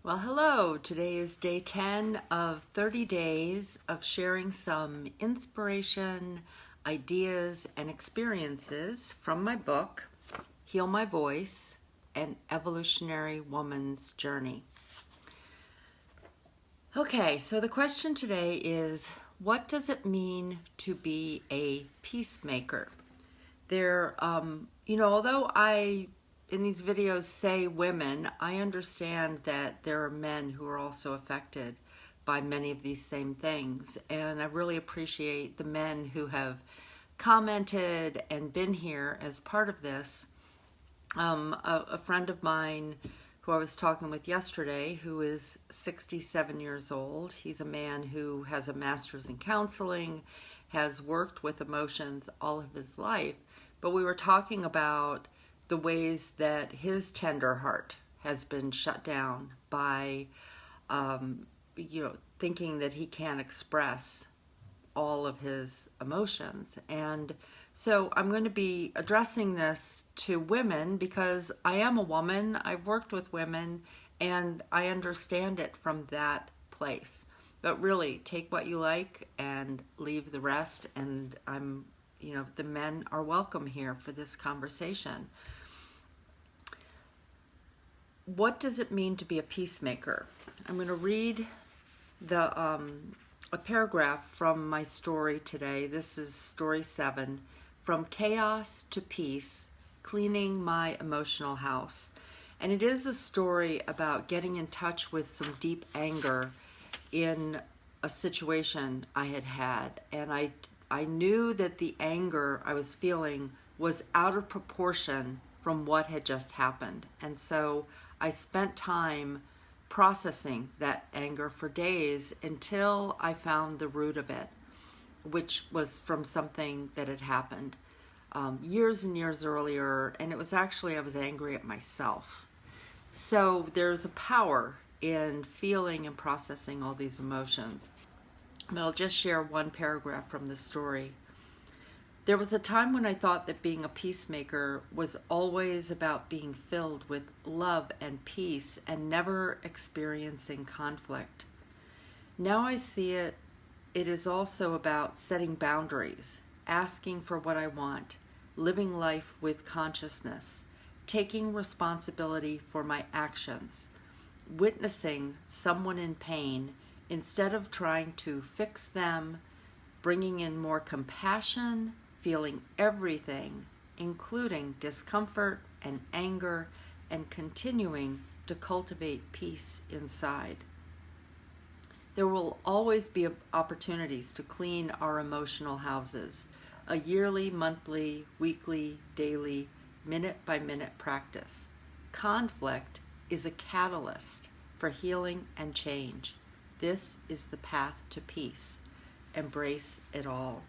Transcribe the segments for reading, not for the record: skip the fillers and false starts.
Well, hello. Today is day 10 of 30 days of sharing some inspiration, ideas, and experiences from my book, Heal My Voice, An Evolutionary Woman's Journey. Okay, so the question today is, what does it mean to be a peacemaker? Although I in these videos say women, I understand that there are men who are also affected by many of these same things. And I really appreciate the men who have commented and been here as part of this. A friend of mine who I was talking with yesterday, who is 67 years old, he's a man who has a master's in counseling, has worked with emotions all of his life. But we were talking about the ways that his tender heart has been shut down by, thinking that he can't express all of his emotions. And so I'm going to be addressing this to women because I am a woman, I've worked with women, and I understand it from that place. But really, take what you like and leave the rest, and the men are welcome here for this conversation. What does it mean to be a peacemaker? I'm going to read a paragraph from my story today. This is story 7, From Chaos to Peace, Cleaning My Emotional House. And it is a story about getting in touch with some deep anger in a situation I had. And I knew that the anger I was feeling was out of proportion from what had just happened. And so I spent time processing that anger for days until I found the root of it, which was from something that had happened years and years earlier. And it was actually, I was angry at myself. So there's a power in feeling and processing all these emotions. And I'll just share one paragraph from the story. There was a time when I thought that being a peacemaker was always about being filled with love and peace and never experiencing conflict. Now I see it is also about setting boundaries, asking for what I want, living life with consciousness, taking responsibility for my actions, witnessing someone in pain instead of trying to fix them, bringing in more compassion, feeling everything, including discomfort and anger, and continuing to cultivate peace inside. There will always be opportunities to clean our emotional houses, a yearly, monthly, weekly, daily, minute-by-minute practice. Conflict is a catalyst for healing and change. This is the path to peace. Embrace it all.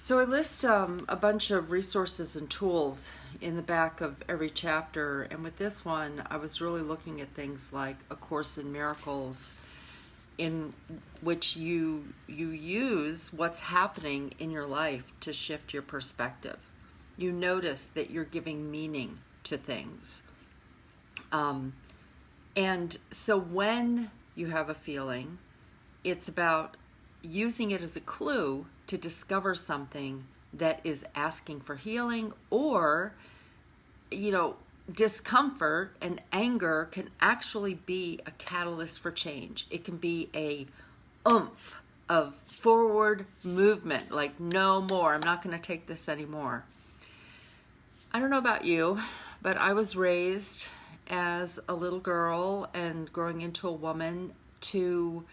So I list a bunch of resources and tools in the back of every chapter, and with this one I was really looking at things like A Course in Miracles, in which you use what's happening in your life to shift your perspective. You notice that you're giving meaning to things. And so when you have a feeling, it's about using it as a clue to discover something that is asking for healing, or, discomfort and anger can actually be a catalyst for change. It can be a oomph of forward movement, like no more, I'm not going to take this anymore. I don't know about you, but I was raised as a little girl and growing into a woman to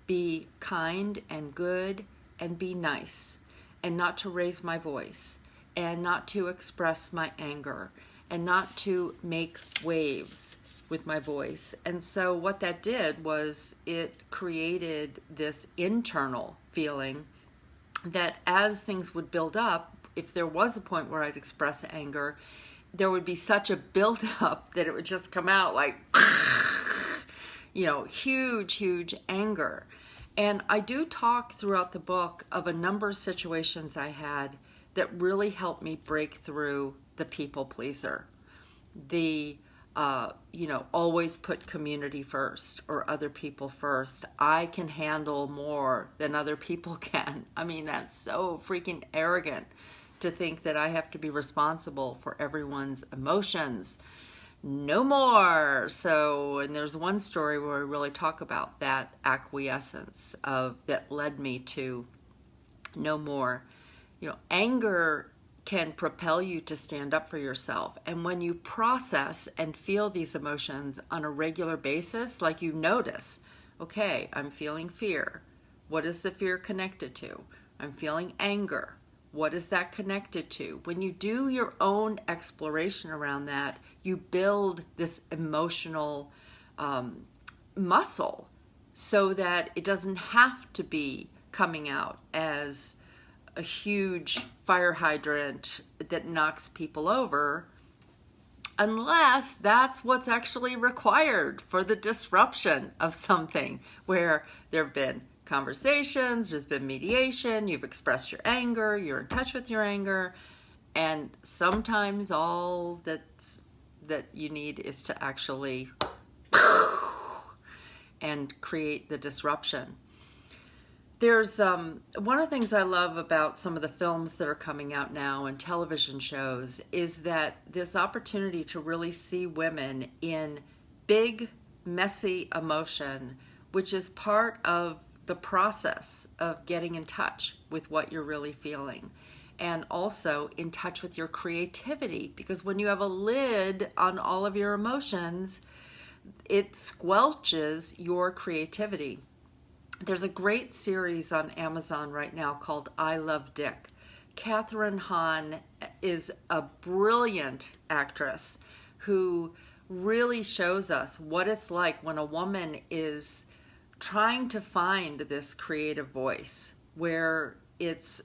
be kind and good and be nice, and not to raise my voice, and not to express my anger, and not to make waves with my voice. And so what that did was it created this internal feeling that as things would build up, if there was a point where I'd express anger, there would be such a build-up that it would just come out like, huge anger. And I do talk throughout the book of a number of situations I had that really helped me break through the people pleaser, the always put community first or other people first. I can handle more than other people can. I mean, that's so freaking arrogant to think that I have to be responsible for everyone's emotions. No more. So, and there's one story where we really talk about that acquiescence that led me to no more. Anger can propel you to stand up for yourself. And when you process and feel these emotions on a regular basis, like you notice, okay, I'm feeling fear. What is the fear connected to? I'm feeling anger. What is that connected to? When you do your own exploration around that, you build this emotional muscle so that it doesn't have to be coming out as a huge fire hydrant that knocks people over, unless that's what's actually required for the disruption of something where there have been conversations, there's been mediation, you've expressed your anger, you're in touch with your anger, and sometimes all that you need is to actually and create the disruption. There's one of the things I love about some of the films that are coming out now and television shows is that this opportunity to really see women in big, messy emotion, which is part of the process of getting in touch with what you're really feeling, and also in touch with your creativity, because when you have a lid on all of your emotions, it squelches your creativity. There's a great series on Amazon right now called I Love Dick. Kathryn Hahn is a brilliant actress who really shows us what it's like when a woman is trying to find this creative voice where it's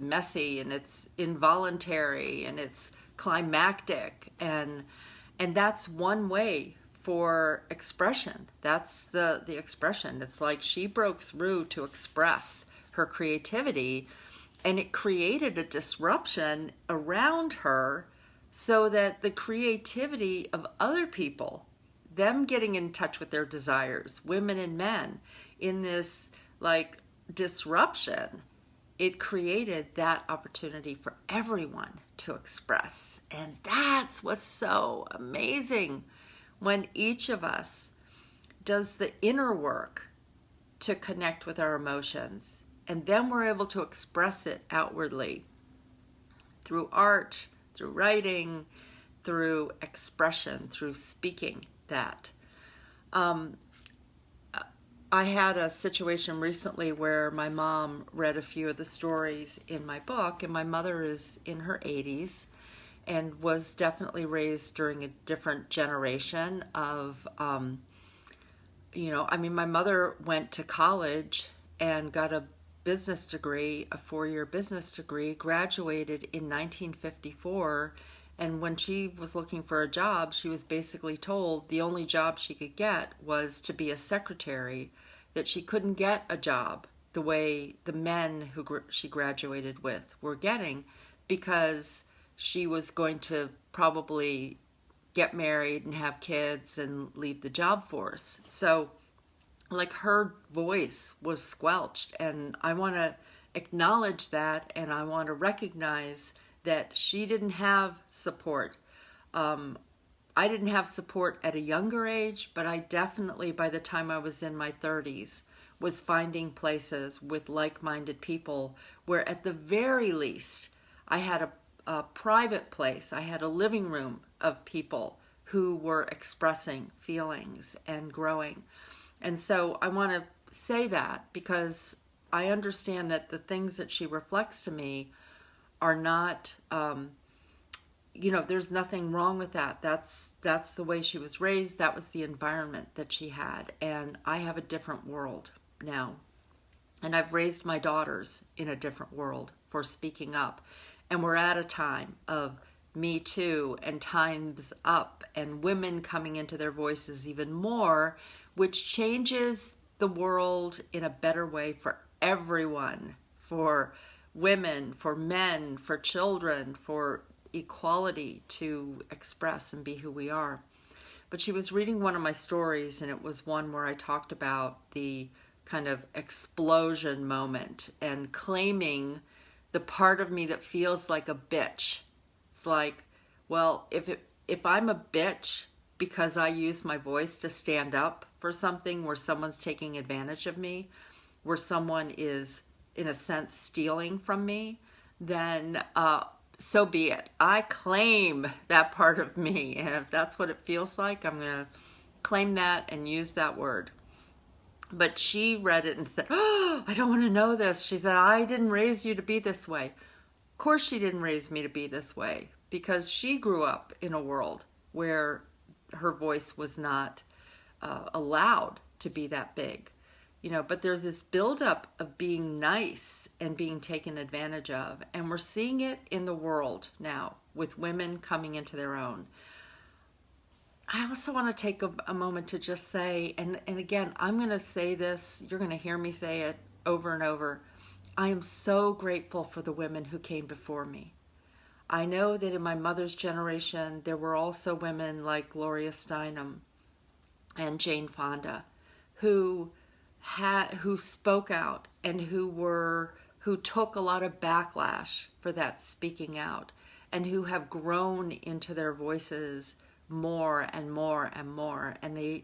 messy and it's involuntary and it's climactic, and that's one way for expression. That's the expression. It's like she broke through to express her creativity, and it created a disruption around her so that the creativity of other people, them getting in touch with their desires, women and men, in this like disruption, it created that opportunity for everyone to express. And that's what's so amazing. When each of us does the inner work to connect with our emotions, and then we're able to express it outwardly through art, through writing, through expression, through speaking that. I had a situation recently where my mom read a few of the stories in my book, and my mother is in her 80s. And was definitely raised during a different generation of, my mother went to college and got a business degree, a 4-year business degree, graduated in 1954. And when she was looking for a job, she was basically told the only job she could get was to be a secretary, that she couldn't get a job the way the men who she graduated with were getting, because she was going to probably get married and have kids and leave the job force. So, like, her voice was squelched, and I want to acknowledge that, and I want to recognize that she didn't have support. I didn't have support at a younger age, but I definitely, by the time I was in my 30s, was finding places with like-minded people where at the very least I had a private place. I had a living room of people who were expressing feelings and growing. And so I want to say that because I understand that the things that she reflects to me are not, there's nothing wrong with that. That's the way she was raised. That was the environment that she had. And I have a different world now. And I've raised my daughters in a different world for speaking up. And we're at a time of Me Too and Time's Up and women coming into their voices even more, which changes the world in a better way for everyone, for women, for men, for children, for equality to express and be who we are. But she was reading one of my stories, and it was one where I talked about the kind of explosion moment and claiming the part of me that feels like a bitch. It's like, well, if I'm a bitch because I use my voice to stand up for something where someone's taking advantage of me, where someone is, in a sense, stealing from me, then so be it. I claim that part of me. And if that's what it feels like, I'm going to claim that and use that word. But she read it and said, oh, I don't want to know this. She said, I didn't raise you to be this way. Of course she didn't raise me to be this way, because she grew up in a world where her voice was not allowed to be that big. But there's this buildup of being nice and being taken advantage of. And we're seeing it in the world now with women coming into their own. I also want to take a moment to just say, and again, I'm going to say this, you're going to hear me say it over and over. I am so grateful for the women who came before me. I know that in my mother's generation, there were also women like Gloria Steinem and Jane Fonda who spoke out and who took a lot of backlash for that speaking out, and who have grown into their voices more and more and more. And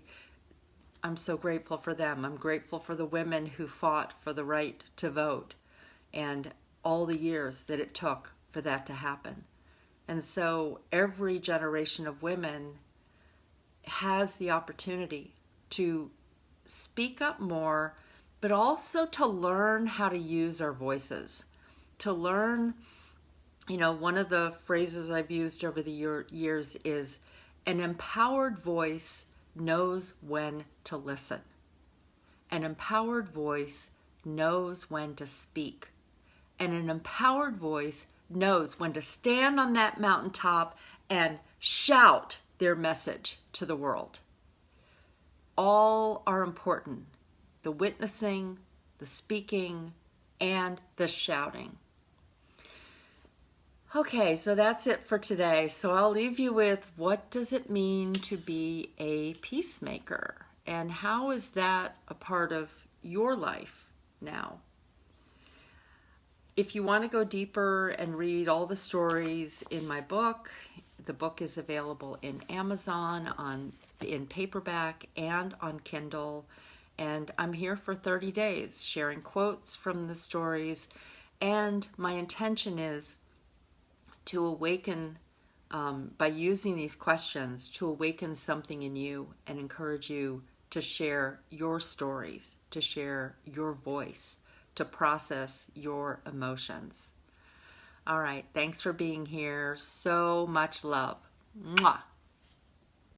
I'm so grateful for them. I'm grateful for the women who fought for the right to vote and all the years that it took for that to happen. And so every generation of women has the opportunity to speak up more, but also to learn how to use our voices, to learn, one of the phrases I've used over the years is, an empowered voice knows when to listen. An empowered voice knows when to speak. And an empowered voice knows when to stand on that mountaintop and shout their message to the world. All are important. The witnessing, the speaking, and the shouting. Okay, so that's it for today. So I'll leave you with, what does it mean to be a peacemaker? And how is that a part of your life now? If you want to go deeper and read all the stories in my book, the book is available in Amazon, in paperback, and on Kindle. And I'm here for 30 days sharing quotes from the stories. And my intention is to awaken, by using these questions, to awaken something in you and encourage you to share your stories, to share your voice, to process your emotions. All right, thanks for being here. So much love. Mwah.